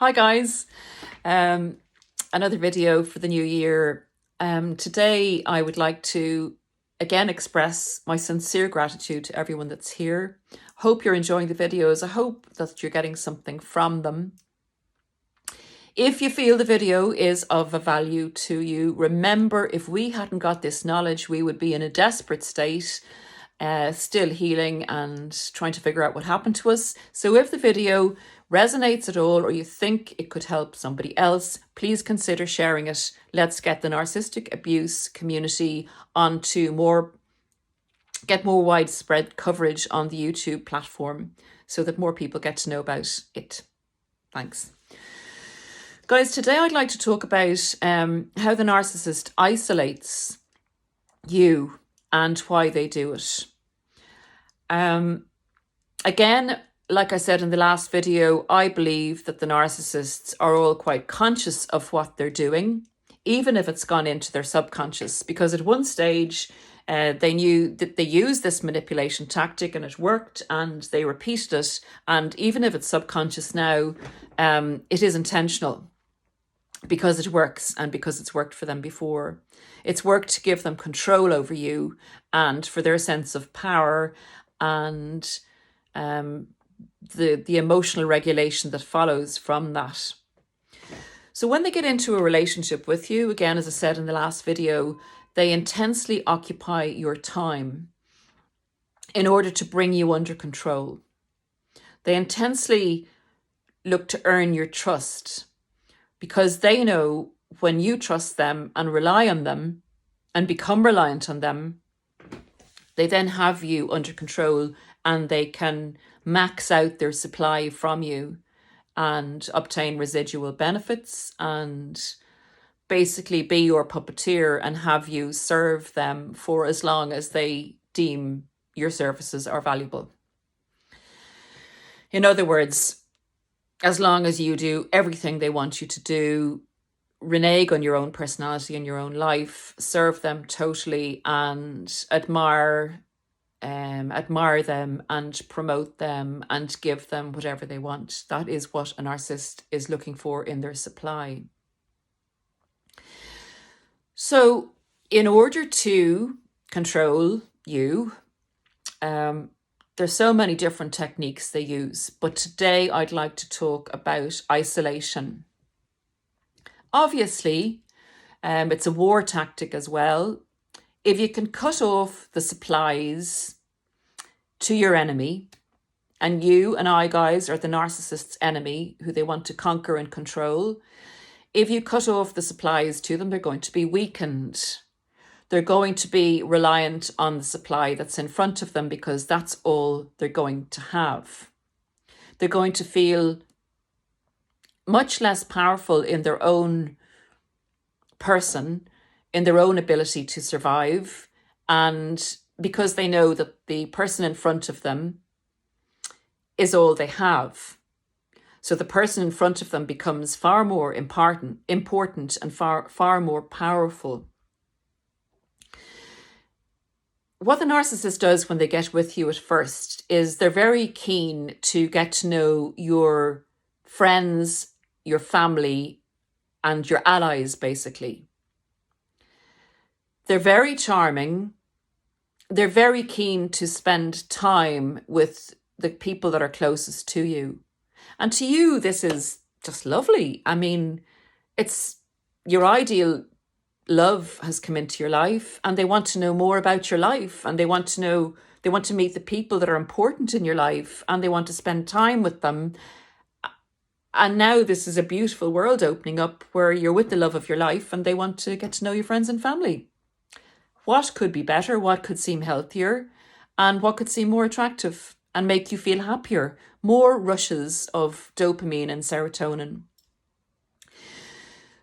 Hi guys, another video for the new year. Today I would like to again express my sincere gratitude to everyone that's here. Hope you're enjoying the videos. I hope that you're getting something from them. If you feel the video is of a value to you, remember if we hadn't got this knowledge, we would be in a desperate state, still healing and trying to figure out what happened to us. So if the video resonates at all, or you think it could help somebody else, please consider sharing it. Let's get the narcissistic abuse community onto get more widespread coverage on the YouTube platform so that more people get to know about it. Thanks. Guys, today I'd like to talk about how the narcissist isolates you and why they do it. Again, like I said in the last video, I believe that the narcissists are all quite conscious of what they're doing, even if it's gone into their subconscious, because at one stage they knew that they used this manipulation tactic and it worked and they repeated it. And even if it's subconscious now, it is intentional because it works and because it's worked for them before. It's worked to give them control over you and for their sense of power and the emotional regulation that follows from that. So when they get into a relationship with you, again, as I said in the last video, they intensely occupy your time in order to bring you under control. They intensely look to earn your trust because they know when you trust them and rely on them and become reliant on them, they then have you under control and they can max out their supply from you and obtain residual benefits and basically be your puppeteer and have you serve them for as long as they deem your services are valuable. In other words, as long as you do everything they want you to do, renege on your own personality and your own life, serve them totally and admire them and promote them and give them whatever they want. That is what a narcissist is looking for in their supply. So in order to control you, there's so many different techniques they use, but today I'd like to talk about isolation. Obviously, it's a war tactic as well. If you can cut off the supplies to your enemy, and you and I, guys, are the narcissist's enemy who they want to conquer and control, if you cut off the supplies to them, they're going to be weakened. They're going to be reliant on the supply that's in front of them because that's all they're going to have. They're going to feel much less powerful in their own person, in their own ability to survive, and because they know that the person in front of them is all they have. So the person in front of them becomes far more important and far more powerful. What the narcissist does when they get with you at first is they're very keen to get to know your friends, your family, and your allies, basically. They're very charming. They're very keen to spend time with the people that are closest to you. And to you, this is just lovely. I mean, it's your ideal love has come into your life and they want to know more about your life and they want to meet the people that are important in your life and they want to spend time with them. And now this is a beautiful world opening up where you're with the love of your life and they want to get to know your friends and family. What could be better? What could seem healthier? And what could seem more attractive and make you feel happier? More rushes of dopamine and serotonin.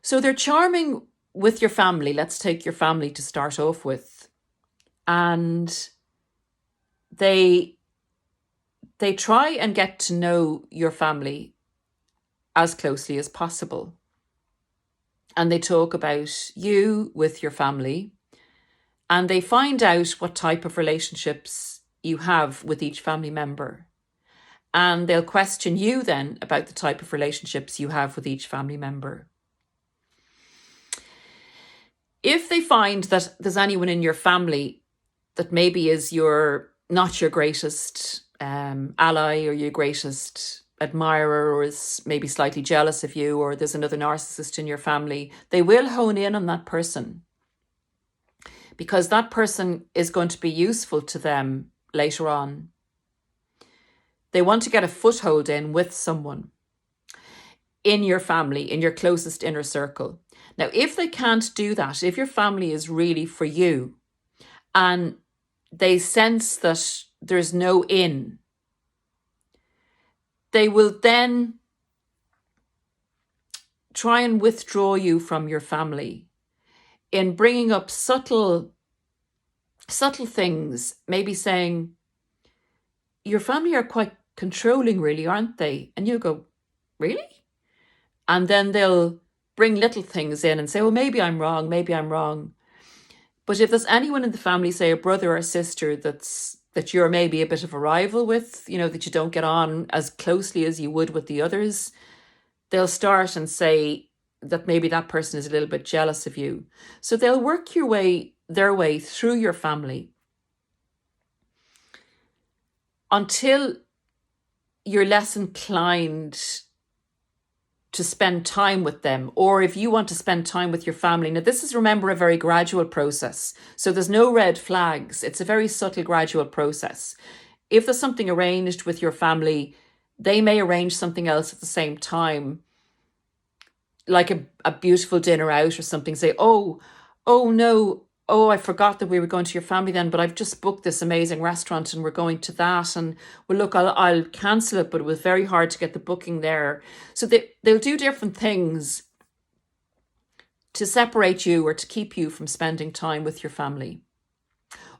So they're charming with your family. Let's take your family to start off with. And they try and get to know your family as closely as possible. And they talk about you with your family. And they find out what type of relationships you have with each family member. and they'll question you then about the type of relationships you have with each family member. If they find that there's anyone in your family that maybe is not your greatest ally or your greatest admirer, or is maybe slightly jealous of you, or there's another narcissist in your family, they will hone in on that person, because that person is going to be useful to them later on. They want to get a foothold in with someone in your family, in your closest inner circle. Now, if they can't do that, if your family is really for you and they sense that there's no in, they will then try and withdraw you from your family in bringing up subtle things, maybe saying, your family are quite controlling, really, aren't they? And you go, really? And then they'll bring little things in and say, well, maybe I'm wrong, maybe I'm wrong. But if there's anyone in the family, say a brother or sister that you're maybe a bit of a rival with, that you don't get on as closely as you would with the others, they'll start and say that maybe that person is a little bit jealous of you. So they'll work their way through your family until you're less inclined to spend time with them, or if you want to spend time with your family. Now, this is, remember, a very gradual process. So there's no red flags. It's a very subtle, gradual process. If there's something arranged with your family, they may arrange something else at the same time, like a beautiful dinner out or something. Say, oh no, I forgot that we were going to your family then, but I've just booked this amazing restaurant and we're going to that. And well, look, I'll cancel it, but it was very hard to get the booking there. So they'll do different things to separate you or to keep you from spending time with your family.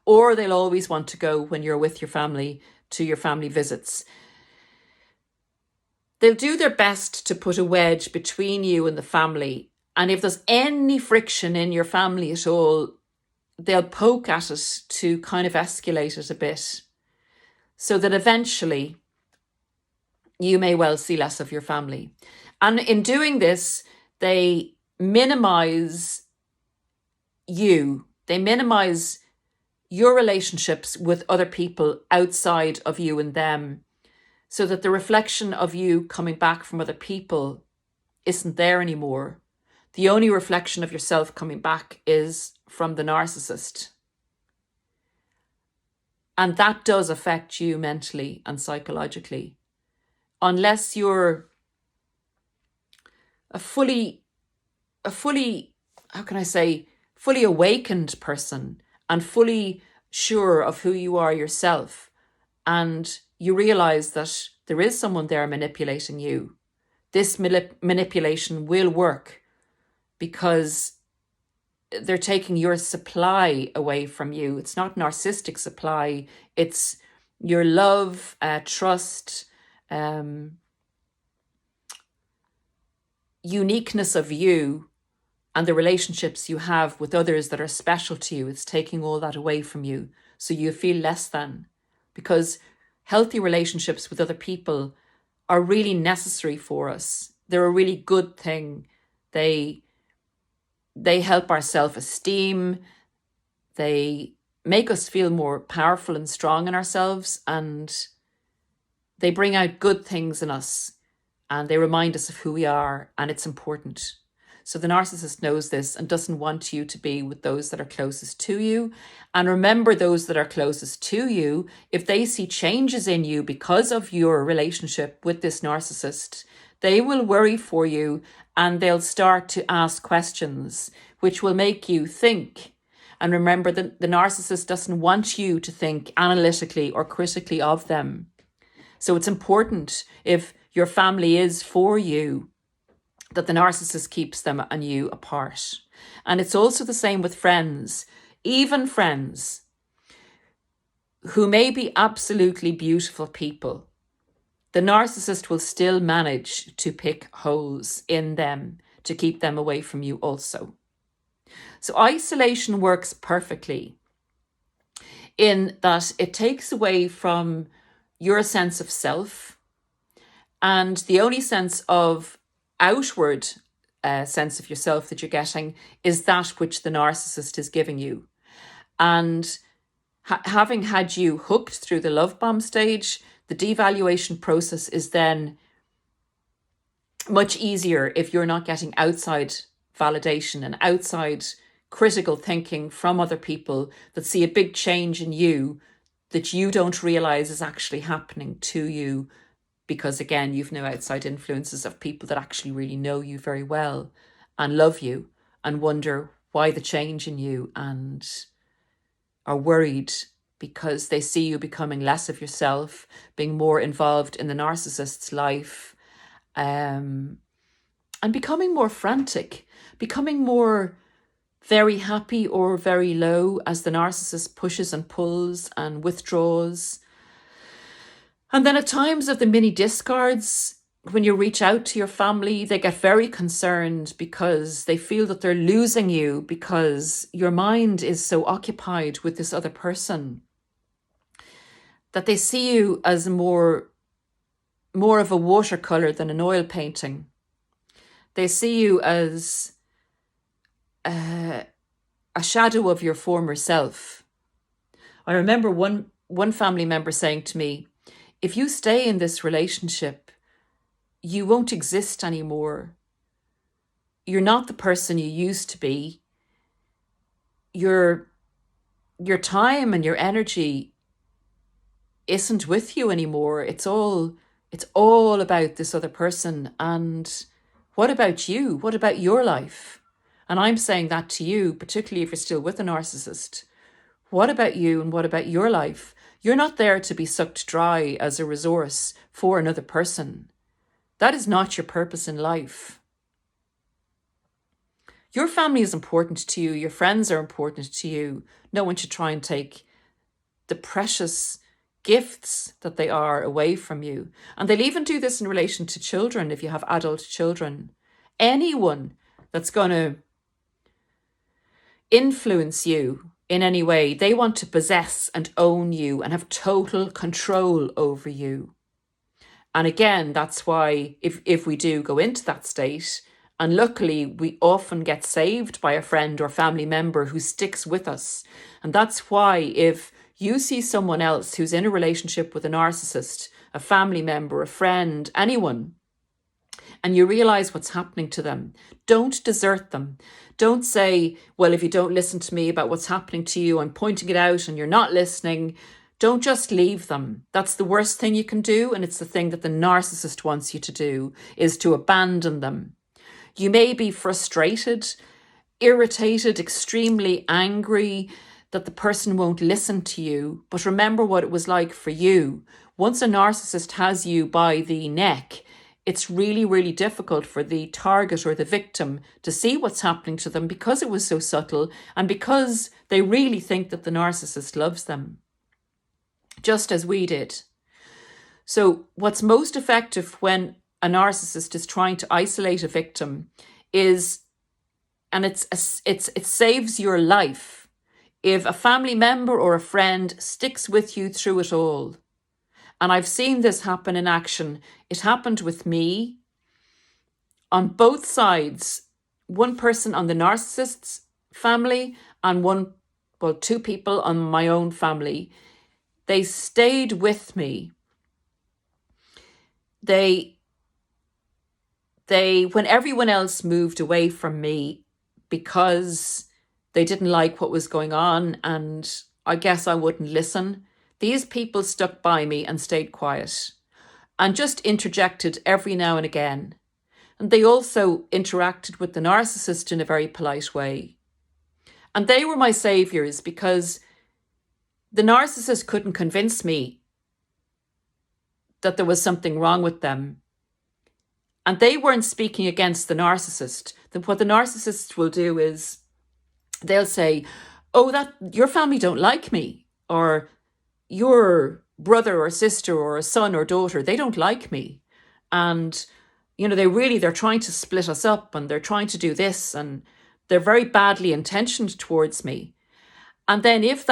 Or they'll always want to go, when you're with your family, to your family visits. They'll do their best to put a wedge between you and the family. And if there's any friction in your family at all, they'll poke at it to kind of escalate it a bit, so that eventually you may well see less of your family. And in doing this, they minimize you. They minimize your relationships with other people outside of you and them, so that the reflection of you coming back from other people isn't there anymore. The only reflection of yourself coming back is from the narcissist. And that does affect you mentally and psychologically. Unless you're a fully, how can I say, fully awakened person and fully sure of who you are yourself, and you realize that there is someone there manipulating you, this manipulation will work, because they're taking your supply away from you. It's not narcissistic supply. It's your love, trust, uniqueness of you, and the relationships you have with others that are special to you. It's taking all that away from you, so you feel less than. Because healthy relationships with other people are really necessary for us. They're a really good thing. They help our self-esteem. They make us feel more powerful and strong in ourselves, and they bring out good things in us, and they remind us of who we are, and it's important. So the narcissist knows this and doesn't want you to be with those that are closest to you. And remember, those that are closest to you, if they see changes in you because of your relationship with this narcissist, they will worry for you, and they'll start to ask questions which will make you think. And remember that the narcissist doesn't want you to think analytically or critically of them. So it's important, if your family is for you, that the narcissist keeps them and you apart. And it's also the same with friends. Even friends who may be absolutely beautiful people, the narcissist will still manage to pick holes in them to keep them away from you also. So isolation works perfectly in that it takes away from your sense of self. And the only sense of outward sense of yourself that you're getting is that which the narcissist is giving you. And having had you hooked through the love bomb stage, the devaluation process is then much easier if you're not getting outside validation and outside critical thinking from other people that see a big change in you that you don't realize is actually happening to you, because again, you've no outside influences of people that actually really know you very well and love you and wonder why the change in you, and are worried because they see you becoming less of yourself, being more involved in the narcissist's life, and becoming more frantic, becoming more very happy or very low as the narcissist pushes and pulls and withdraws. And then at times of the mini discards, when you reach out to your family, they get very concerned because they feel that they're losing you because your mind is so occupied with this other person, that they see you as more of a watercolor than an oil painting. They see you as a shadow of your former self. I remember one family member saying to me, if you stay in this relationship, you won't exist anymore. You're not the person you used to be. Your time and your energy isn't with you anymore. It's all about this other person. And what about you? What about your life? And I'm saying that to you, particularly if you're still with a narcissist. What about you and what about your life? You're not there to be sucked dry as a resource for another person. That is not your purpose in life. Your family is important to you. Your friends are important to you. No one should try and take the precious gifts that they are away from you. And they'll even do this in relation to children if you have adult children. Anyone that's going to influence you in any way, they want to possess and own you and have total control over you. And again, that's why if we do go into that state, and luckily we often get saved by a friend or family member who sticks with us. And that's why if you see someone else who's in a relationship with a narcissist, a family member, a friend, anyone, and you realize what's happening to them, don't desert them. Don't say, well, if you don't listen to me about what's happening to you, I'm pointing it out and you're not listening. Don't just leave them. That's the worst thing you can do. And it's the thing that the narcissist wants you to do, is to abandon them. You may be frustrated, irritated, extremely angry that the person won't listen to you. But remember what it was like for you. Once a narcissist has you by the neck, it's really, really difficult for the target or the victim to see what's happening to them because it was so subtle and because they really think that the narcissist loves them, just as we did. So what's most effective when a narcissist is trying to isolate a victim is, and it saves your life, if a family member or a friend sticks with you through it all. And I've seen this happen in action. It happened with me on both sides. One person on the narcissist's family and two people on my own family. They stayed with me. They when everyone else moved away from me because they didn't like what was going on and I guess I wouldn't listen, these people stuck by me and stayed quiet and just interjected every now and again. And they also interacted with the narcissist in a very polite way. And they were my saviors because the narcissist couldn't convince me that there was something wrong with them. And they weren't speaking against the narcissist. What the narcissist will do is they'll say, oh, that your family don't like me, or your brother or sister or a son or daughter, they don't like me. And, they're trying to split us up and they're trying to do this and they're very badly intentioned towards me. And then if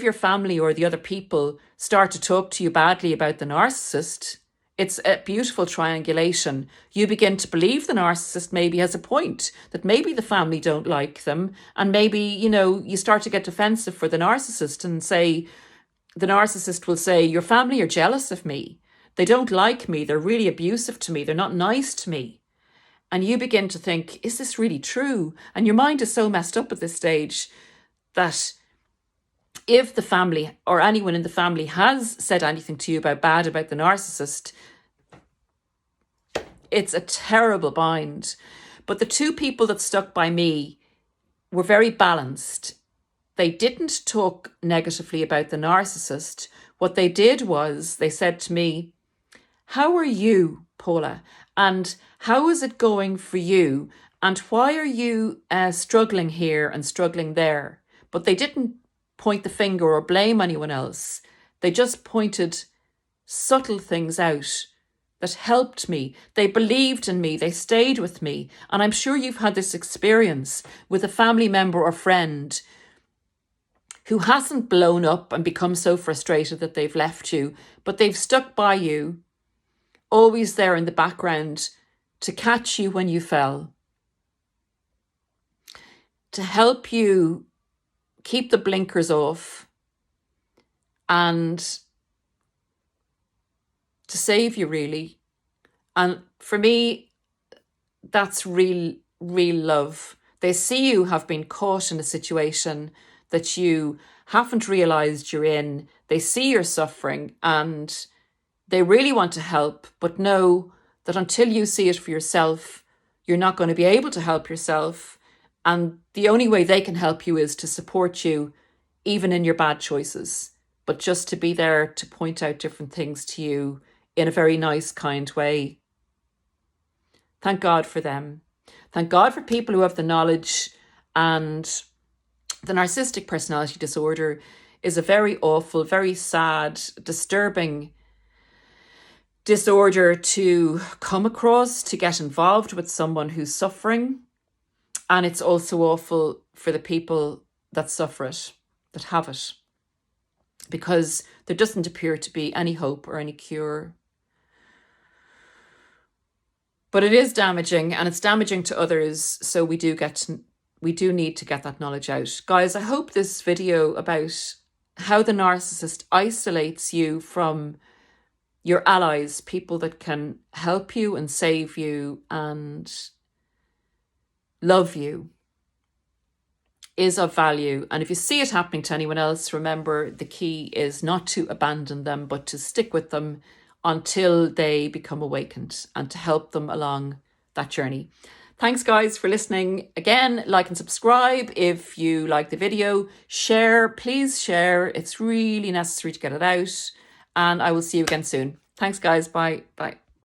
your family or the other people start to talk to you badly about the narcissist, It's a beautiful triangulation. You begin to believe the narcissist maybe has a point, that maybe the family don't like them. And maybe, you know, you start to get defensive for the narcissist and say, the narcissist will say, your family are jealous of me. They don't like me. They're really abusive to me. They're not nice to me. And you begin to think, is this really true? And your mind is so messed up at this stage that if the family or anyone in the family has said anything to you bad about the narcissist, it's a terrible bind. But the two people that stuck by me were very balanced. They didn't talk negatively about the narcissist. What they did was they said to me, how are you, Paula? And how is it going for you? And why are you struggling here and struggling there? But they didn't point the finger or blame anyone else. They just pointed subtle things out that helped me. They believed in me. They stayed with me. And I'm sure you've had this experience with a family member or friend who hasn't blown up and become so frustrated that they've left you, but they've stuck by you, always there in the background to catch you when you fell, to help you keep the blinkers off and to save you, really. And for me, that's real love. They see you have been caught in a situation that you haven't realized you're in. They see you're suffering and they really want to help, but know that until you see it for yourself, you're not going to be able to help yourself. And the only way they can help you is to support you, even in your bad choices, but just to be there to point out different things to you in a very nice, kind way. Thank God for them. Thank God for people who have the knowledge. And the narcissistic personality disorder is a very awful, very sad, disturbing disorder to come across, to get involved with someone who's suffering. And it's also awful for the people that suffer it, that have it, because there doesn't appear to be any hope or any cure. But it is damaging, and it's damaging to others. So we do need to get that knowledge out. Guys, I hope this video about how the narcissist isolates you from your allies, people that can help you and save you and love you, is of value. And if you see it happening to anyone else, remember the key is not to abandon them, but to stick with them until they become awakened and to help them along that journey. Thanks, guys, for listening. Again, like and subscribe if you like the video. Share, please share. It's really necessary to get it out. And I will see you again soon. Thanks, guys. Bye. Bye.